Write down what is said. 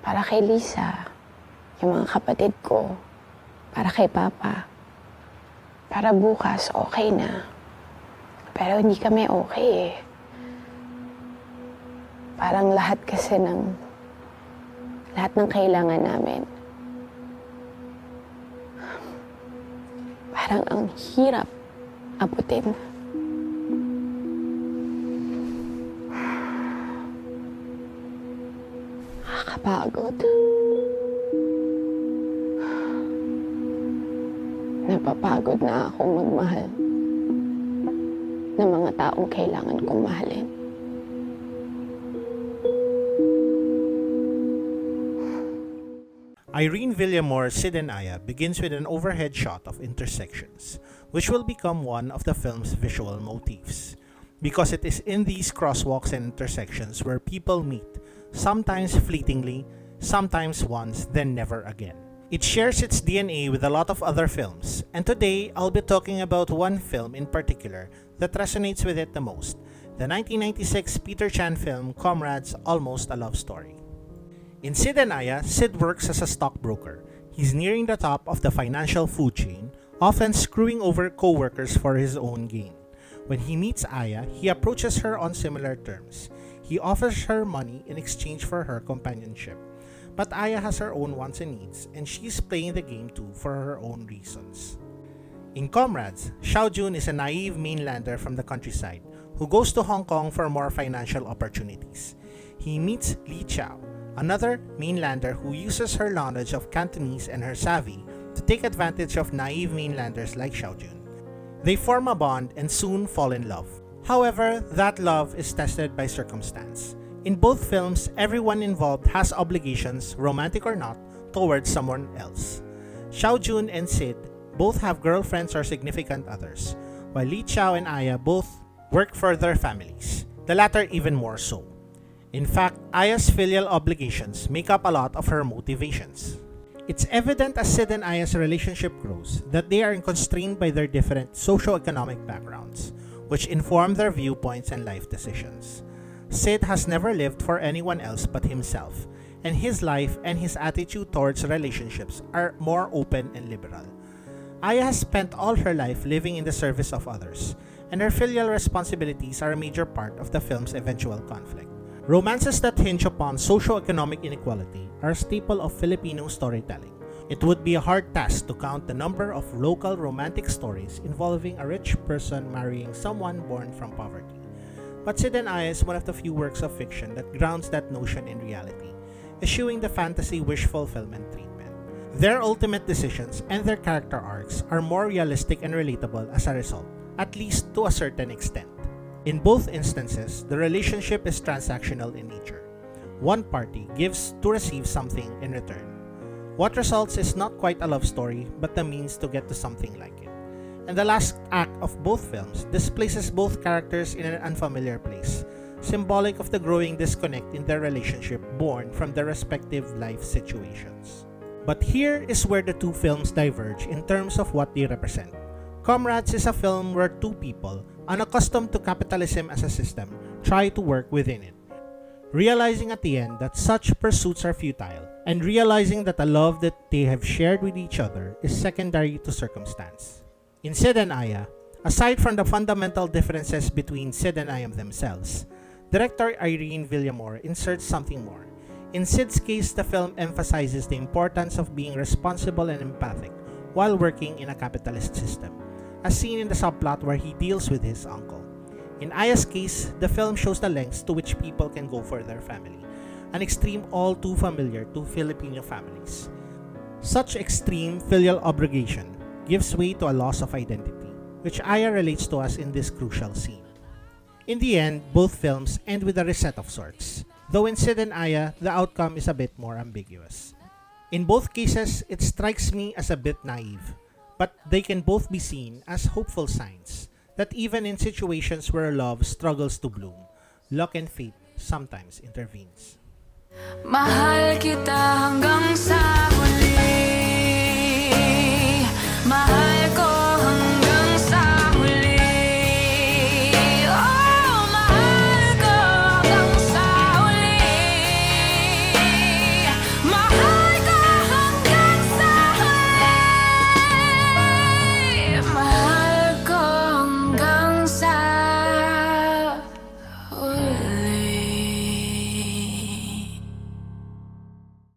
para kay Lisa, yung mga kapatid ko, para kay Papa. Para bukas, okay na. Pero hindi kami okay eh. Parang lahat ng kailangan namin. Parang ang hirap abutin. Nakakapagod. Napapagod na akong magmahal ng mga taong kailangan kong mahalin. Irene Villamore's Sid Aya begins with an overhead shot of intersections, which will become one of the film's visual motifs, because it is in these crosswalks and intersections where people meet, sometimes fleetingly, sometimes once, then never again. It shares its DNA with a lot of other films, and today I'll be talking about one film in particular that resonates with it the most, the 1996 Peter Chan film Comrades, Almost a Love Story. In Sid Aya, Sid works as a stockbroker. He's nearing the top of the financial food chain, often screwing over co-workers for his own gain. When he meets Aya, he approaches her on similar terms. He offers her money in exchange for her companionship. But Aya has her own wants and needs, and she's playing the game too for her own reasons. In Comrades, Xiaojun is a naive mainlander from the countryside who goes to Hong Kong for more financial opportunities. He meets Li Chao, another mainlander who uses her knowledge of Cantonese and her savvy to take advantage of naive mainlanders like Xiaojun. They form a bond and soon fall in love. However, that love is tested by circumstance. In both films, everyone involved has obligations, romantic or not, towards someone else. Xiaojun and Sid both have girlfriends or significant others, while Li Chao and Aya both work for their families, the latter even more so. In fact, Aya's filial obligations make up a lot of her motivations. It's evident as Sid and Aya's relationship grows that they are constrained by their different socio-economic backgrounds, which inform their viewpoints and life decisions. Sid has never lived for anyone else but himself, and his life and his attitude towards relationships are more open and liberal. Aya has spent all her life living in the service of others, and her filial responsibilities are a major part of the film's eventual conflict. Romances that hinge upon socio-economic inequality are a staple of Filipino storytelling. It would be a hard task to count the number of local romantic stories involving a rich person marrying someone born from poverty. But Sid Aya is one of the few works of fiction that grounds that notion in reality, eschewing the fantasy wish fulfillment treatment. Their ultimate decisions and their character arcs are more realistic and relatable as a result, at least to a certain extent. In both instances, the relationship is transactional in nature. One party gives to receive something in return. What results is not quite a love story, but the means to get to something like it. And the last act of both films displaces both characters in an unfamiliar place, symbolic of the growing disconnect in their relationship born from their respective life situations. But here is where the two films diverge in terms of what they represent. Comrades is a film where two people, unaccustomed to capitalism as a system, try to work within it, realizing at the end that such pursuits are futile, and realizing that the love that they have shared with each other is secondary to circumstance. In Sid and Aya, aside from the fundamental differences between Sid and Aya themselves, director Irene Villamore inserts something more. In Sid's case, the film emphasizes the importance of being responsible and empathic while working in a capitalist system, as seen in the subplot where he deals with his uncle. In Aya's case, the film shows the lengths to which people can go for their family, an extreme all too familiar to Filipino families. Such extreme filial obligation gives way to a loss of identity, which Aya relates to us in this crucial scene. In the end, both films end with a reset of sorts, though in Sid and Aya, the outcome is a bit more ambiguous. In both cases, it strikes me as a bit naive, but they can both be seen as hopeful signs that even in situations where love struggles to bloom, luck and fate sometimes intervenes. Mahal kita hanggang